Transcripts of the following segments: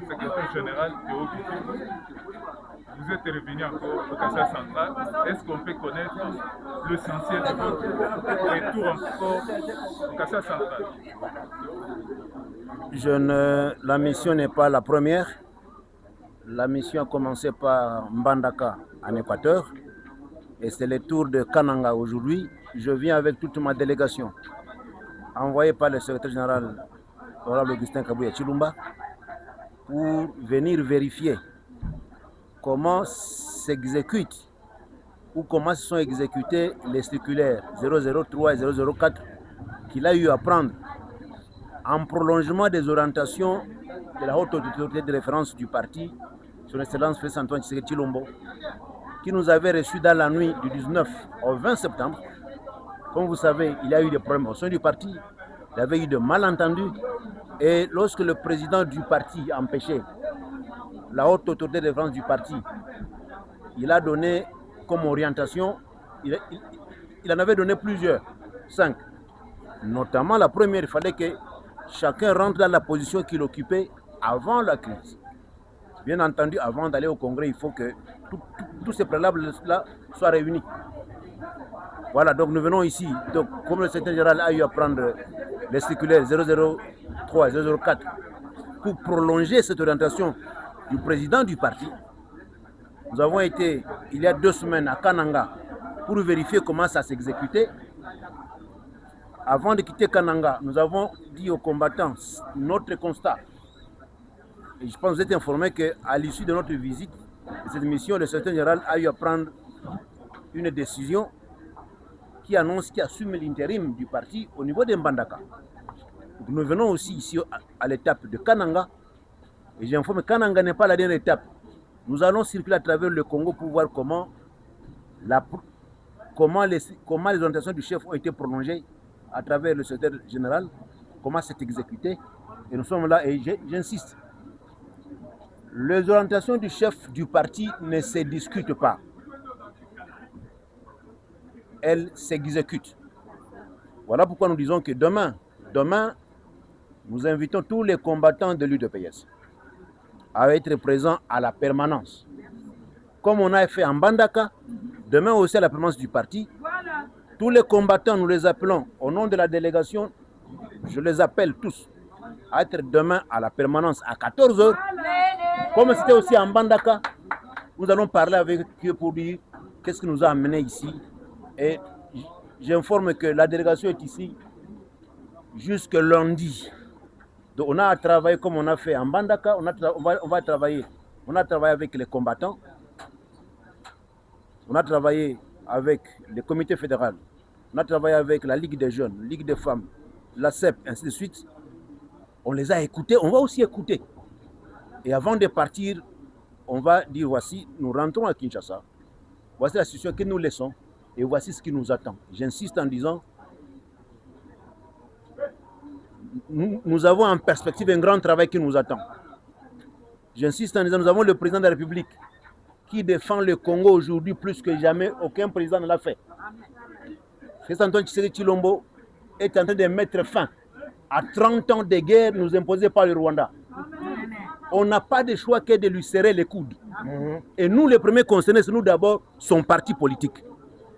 Secrétaire général Théo Bidé, vous êtes revenu encore au Cassa central. Est-ce qu'on peut connaître l'essentiel de votre retour encore au Cassa central? La mission n'est pas la première. La mission a commencé par Mbandaka en Équateur. Et c'est le tour de Kananga aujourd'hui. Je viens avec toute ma délégation, envoyée par le secrétaire général Honorable Augustin Kabouya Chilumba, pour venir vérifier comment s'exécutent ou comment se sont exécutés les circulaires 003 et 004 qu'il a eu à prendre en prolongement des orientations de la haute autorité de référence du parti, son Excellence Félix Antoine Tshisekedi Tshilombo, qui nous avait reçus dans la nuit du 19 au 20 septembre. Comme vous savez, il y a eu des problèmes au sein du parti, il y avait eu de malentendus, et lorsque le président du parti a empêché la haute autorité de référence du parti, il a donné comme orientation, il en avait donné plusieurs, 5. Notamment la première, il fallait que chacun rentre dans la position qu'il occupait avant la crise. Bien entendu, avant d'aller au Congrès, il faut que tous ces préalables-là soient réunis. Voilà, donc nous venons ici. Donc, comme le secrétaire général a eu à prendre les circulaires 003 et 004 pour prolonger cette orientation du président du parti, nous avons été, il y a 2 semaines, à Kananga pour vérifier comment ça s'exécutait. Avant de quitter Kananga, nous avons dit aux combattants notre constat. Et je pense que vous êtes informé qu'à l'issue de notre visite, de cette mission, le secrétaire général a eu à prendre une décision qui annonce, qui assume l'intérim du parti au niveau de Mbandaka. Donc nous venons aussi ici à l'étape de Kananga. Et j'informe que Kananga n'est pas la dernière étape. Nous allons circuler à travers le Congo pour voir comment les orientations du chef ont été prolongées à travers le secrétaire général, comment c'est exécuté. Et nous sommes là et j'insiste. Les orientations du chef du parti ne se discutent pas. Elles s'exécutent. Voilà pourquoi nous disons que demain, nous invitons tous les combattants de l'UDPS à être présents à la permanence. Comme on a fait en Mbandaka, demain aussi à la permanence du parti. Tous les combattants, nous les appelons au nom de la délégation, je les appelle tous à être demain à la permanence à 14h. Comme c'était aussi en Mbandaka, nous allons parler avec eux pour dire qu'est-ce qui nous a amenés ici. Et j'informe que la délégation est ici jusque lundi. Donc on a travaillé comme on a fait en Mbandaka, on va travailler. On a travaillé avec les combattants, on a travaillé avec le comité fédéral, on a travaillé avec la Ligue des jeunes, Ligue des femmes, la CEP, ainsi de suite. On les a écoutés, on va aussi écouter. Et avant de partir, on va dire voici, nous rentrons à Kinshasa, voici la situation que nous laissons et voici ce qui nous attend. J'insiste en disant, nous avons en perspective un grand travail qui nous attend. J'insiste en disant, nous avons le président de la République qui défend le Congo aujourd'hui plus que jamais, aucun président ne l'a fait. Félix Antoine Tshisekedi Tshilombo est en train de mettre fin à 30 ans de guerre nous imposés par le Rwanda. On n'a pas de choix que de lui serrer les coudes. Et nous, les premiers concernés, c'est nous d'abord son parti politique.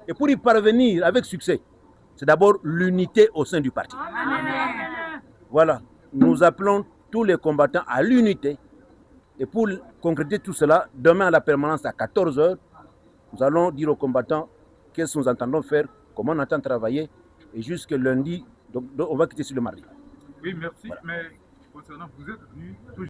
Et pour y parvenir avec succès, c'est d'abord l'unité au sein du parti. Voilà, nous appelons tous les combattants à l'unité. Et pour concrétiser tout cela, demain à la permanence à 14h, nous allons dire aux combattants qu'est-ce que nous entendons faire, comment on entend travailler. Et jusque lundi, donc on va quitter sur le mardi. Oui, merci. Voilà. Mais concernant, vous êtes venu